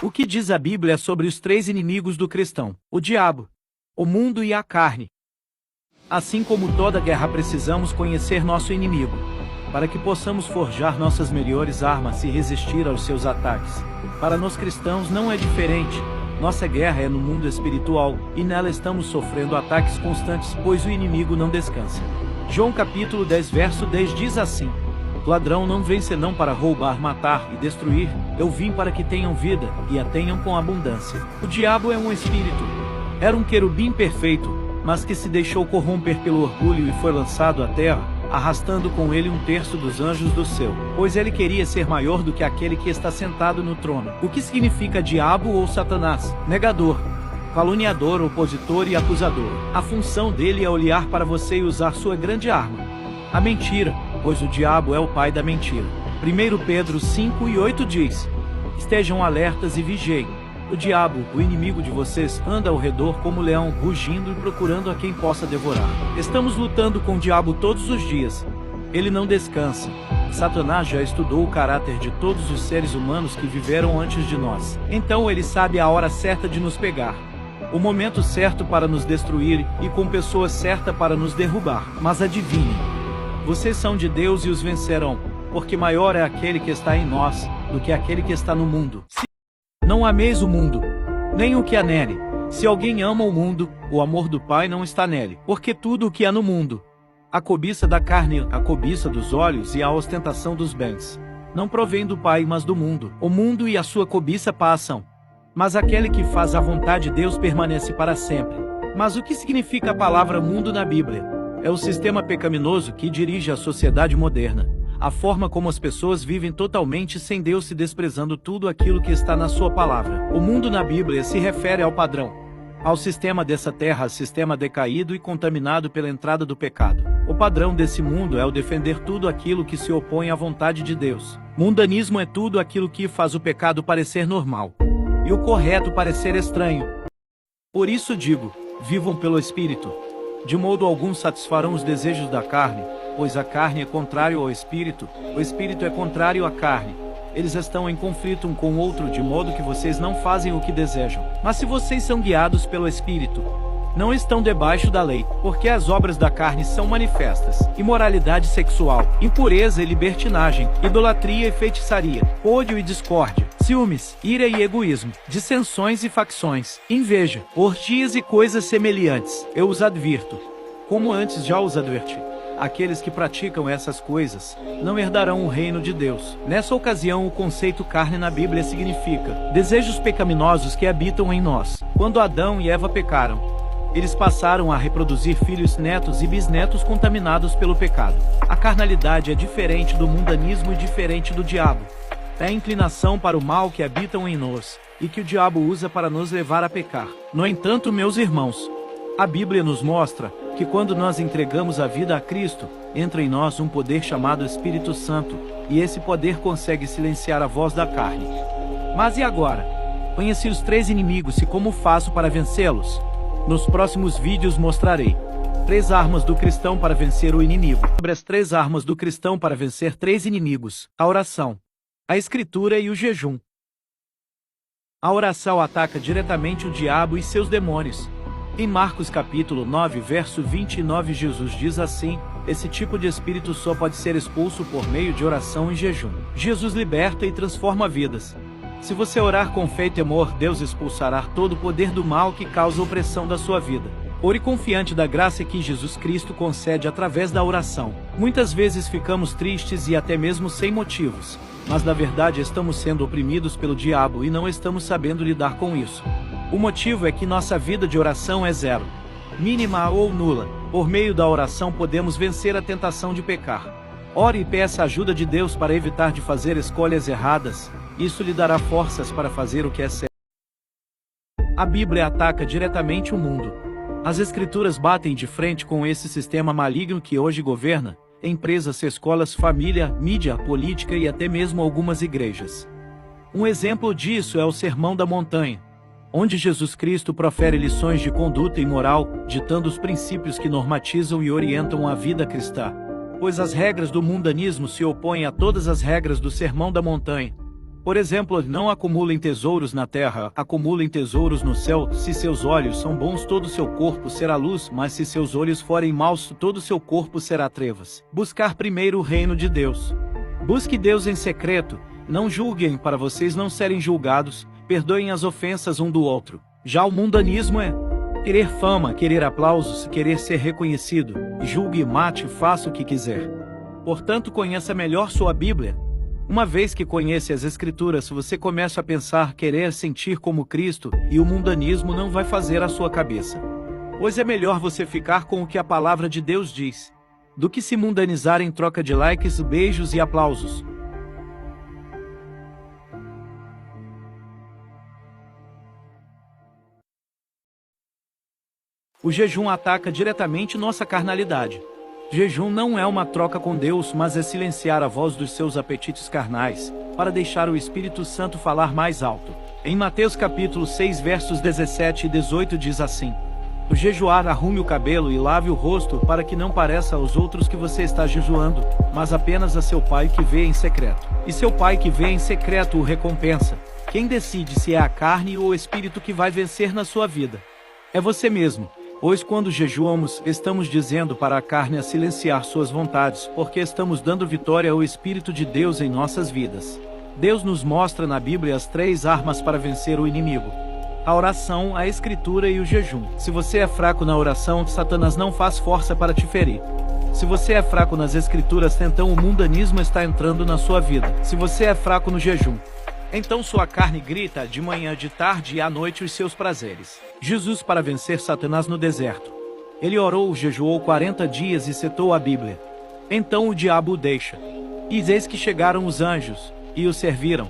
O que diz a Bíblia sobre os três inimigos do cristão? O diabo, o mundo e a carne. Assim como toda guerra, precisamos conhecer nosso inimigo, para que possamos forjar nossas melhores armas e resistir aos seus ataques. Para nós cristãos não é diferente. Nossa guerra é no mundo espiritual, e nela estamos sofrendo ataques constantes, pois o inimigo não descansa. João capítulo 10 verso 10 diz assim: o ladrão não vem senão para roubar, matar e destruir. Eu vim para que tenham vida, e a tenham com abundância. O diabo é um espírito. Era um querubim perfeito, mas que se deixou corromper pelo orgulho e foi lançado à terra, arrastando com ele 1/3 dos anjos do céu, pois ele queria ser maior do que aquele que está sentado no trono. O que significa diabo ou Satanás? Negador, caluniador, opositor e acusador. A função dele é olhar para você e usar sua grande arma, a mentira, pois o diabo é o pai da mentira. 1 Pedro 5:8 diz: estejam alertas e vigiem. O diabo, o inimigo de vocês, anda ao redor como leão, rugindo e procurando a quem possa devorar. Estamos lutando com o diabo todos os dias. Ele não descansa. Satanás já estudou o caráter de todos os seres humanos que viveram antes de nós. Então ele sabe a hora certa de nos pegar, o momento certo para nos destruir e com pessoa certa para nos derrubar. Mas adivinhem, vocês são de Deus e os vencerão, porque maior é aquele que está em nós do que aquele que está no mundo. Não ameis o mundo, nem o que há nele. Se alguém ama o mundo, o amor do Pai não está nele. Porque tudo o que há no mundo, a cobiça da carne, a cobiça dos olhos e a ostentação dos bens, não provém do Pai, mas do mundo. O mundo e a sua cobiça passam, mas aquele que faz a vontade de Deus permanece para sempre. Mas o que significa a palavra mundo na Bíblia? É o sistema pecaminoso que dirige a sociedade moderna. A forma como as pessoas vivem totalmente sem Deus, se desprezando tudo aquilo que está na sua palavra. O mundo na Bíblia se refere ao padrão, ao sistema dessa terra, sistema decaído e contaminado pela entrada do pecado. O padrão desse mundo é o defender tudo aquilo que se opõe à vontade de Deus. Mundanismo é tudo aquilo que faz o pecado parecer normal e o correto parecer estranho. Por isso digo, vivam pelo Espírito. De modo algum satisfarão os desejos da carne, pois a carne é contrário ao Espírito, o Espírito é contrário à carne. Eles estão em conflito um com o outro, de modo que vocês não fazem o que desejam. Mas se vocês são guiados pelo Espírito, não estão debaixo da lei, porque as obras da carne são manifestas: imoralidade sexual, impureza e libertinagem, idolatria e feitiçaria, ódio e discórdia, ciúmes, ira e egoísmo, dissensões e facções, inveja, orgias e coisas semelhantes. Eu os advirto, como antes já os adverti. Aqueles que praticam essas coisas não herdarão o reino de Deus. Nessa ocasião, o conceito carne na Bíblia significa desejos pecaminosos que habitam em nós. Quando Adão e Eva pecaram, eles passaram a reproduzir filhos, netos e bisnetos contaminados pelo pecado. A carnalidade é diferente do mundanismo e diferente do diabo. É a inclinação para o mal que habitam em nós e que o diabo usa para nos levar a pecar. No entanto, meus irmãos, a Bíblia nos mostra que quando nós entregamos a vida a Cristo, entra em nós um poder chamado Espírito Santo, e esse poder consegue silenciar a voz da carne. Mas e agora? Conheci os três inimigos e como faço para vencê-los? Nos próximos vídeos mostrarei 3 armas do cristão para vencer o inimigo. Sobre as 3 armas do cristão para vencer 3 inimigos: a oração, a escritura e o jejum. A oração ataca diretamente o diabo e seus demônios. Em Marcos capítulo 9, verso 29, Jesus diz assim: esse tipo de espírito só pode ser expulso por meio de oração e jejum. Jesus liberta e transforma vidas. Se você orar com fé e temor, Deus expulsará todo o poder do mal que causa opressão da sua vida. Ore confiante da graça que Jesus Cristo concede através da oração. Muitas vezes ficamos tristes e até mesmo sem motivos, mas na verdade estamos sendo oprimidos pelo diabo e não estamos sabendo lidar com isso. O motivo é que nossa vida de oração é zero, mínima ou nula. Por meio da oração podemos vencer a tentação de pecar. Ore e peça a ajuda de Deus para evitar de fazer escolhas erradas. Isso lhe dará forças para fazer o que é certo. A Bíblia ataca diretamente o mundo. As Escrituras batem de frente com esse sistema maligno que hoje governa empresas, escolas, família, mídia, política e até mesmo algumas igrejas. Um exemplo disso é o Sermão da Montanha, onde Jesus Cristo profere lições de conduta e moral, ditando os princípios que normatizam e orientam a vida cristã. Pois as regras do mundanismo se opõem a todas as regras do Sermão da Montanha. Por exemplo, não acumulem tesouros na terra, acumulem tesouros no céu. Se seus olhos são bons, todo o seu corpo será luz, mas se seus olhos forem maus, todo o seu corpo será trevas. Buscar primeiro o reino de Deus. Busque Deus em secreto, não julguem para vocês não serem julgados, perdoem as ofensas um do outro. Já o mundanismo é querer fama, querer aplausos, querer ser reconhecido. Julgue, mate, faça o que quiser. Portanto, conheça melhor sua Bíblia. Uma vez que conhece as Escrituras, você começa a pensar, querer sentir como Cristo, e o mundanismo não vai fazer a sua cabeça. Pois é melhor você ficar com o que a palavra de Deus diz, do que se mundanizar em troca de likes, beijos e aplausos. O jejum ataca diretamente nossa carnalidade. Jejum não é uma troca com Deus, mas é silenciar a voz dos seus apetites carnais, para deixar o Espírito Santo falar mais alto. Em Mateus capítulo 6 versos 17 e 18 diz assim: "O jejuar, arrume o cabelo e lave o rosto, para que não pareça aos outros que você está jejuando, mas apenas a seu pai que vê em secreto. E seu pai que vê em secreto o recompensa." Quem decide se é a carne ou o Espírito que vai vencer na sua vida? É você mesmo. Pois quando jejuamos, estamos dizendo para a carne a silenciar suas vontades, porque estamos dando vitória ao Espírito de Deus em nossas vidas. Deus nos mostra na Bíblia as 3 armas para vencer o inimigo: a oração, a escritura e o jejum. Se você é fraco na oração, Satanás não faz força para te ferir. Se você é fraco nas escrituras, então o mundanismo está entrando na sua vida. Se você é fraco no jejum, então sua carne grita de manhã, de tarde e à noite os seus prazeres. Jesus, para vencer Satanás no deserto, ele orou, jejuou 40 dias e citou a Bíblia. Então o diabo o deixa. E eis que chegaram os anjos, e o serviram.